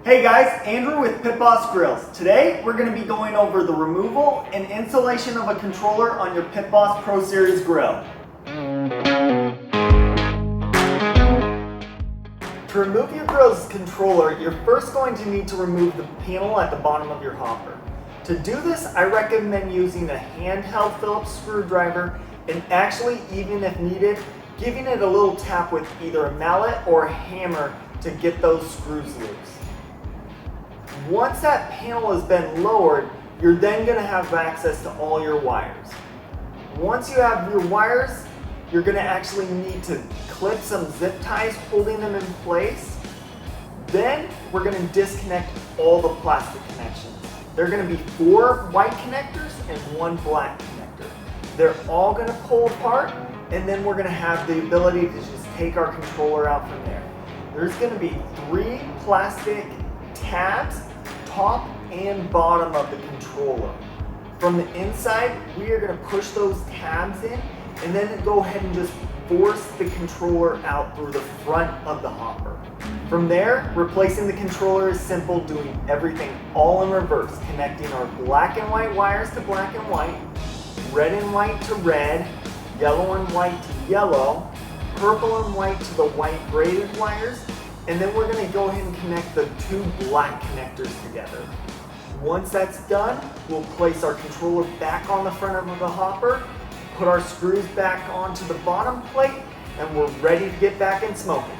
Hey guys, Andrew with Pit Boss Grills. Today we're going to be going over the removal and installation of a controller on your Pit Boss Pro Series grill. To remove your grill's controller, you're first going to need to remove the panel at the bottom of your hopper. To do this, I recommend using a handheld Phillips screwdriver and actually, even if needed, giving it a little tap with either a mallet or a hammer to get those screws loose. Once that panel has been lowered, you're then going to have access to all your wires. Once you have your wires, you're going to actually need to clip some zip ties holding them in place. Then we're going to disconnect all the plastic connections. There are going to be 4 white connectors and 1 black connector. They're all going to pull apart, and then we're going to have the ability to just take our controller out from there. There's going to be 3 plastic tabs, top and bottom of the controller. From the inside, we are going to push those tabs in and then go ahead and just force the controller out through the front of the hopper. From there, replacing the controller is simple, doing everything all in reverse, connecting our black and white wires to black and white, red and white to red, yellow and white to yellow, purple and white to the white braided wires, and then we're going to go ahead and connect the 2 black connectors together. Once that's done, we'll place our controller back on the front of the hopper, put our screws back onto the bottom plate, and we're ready to get back in smoking.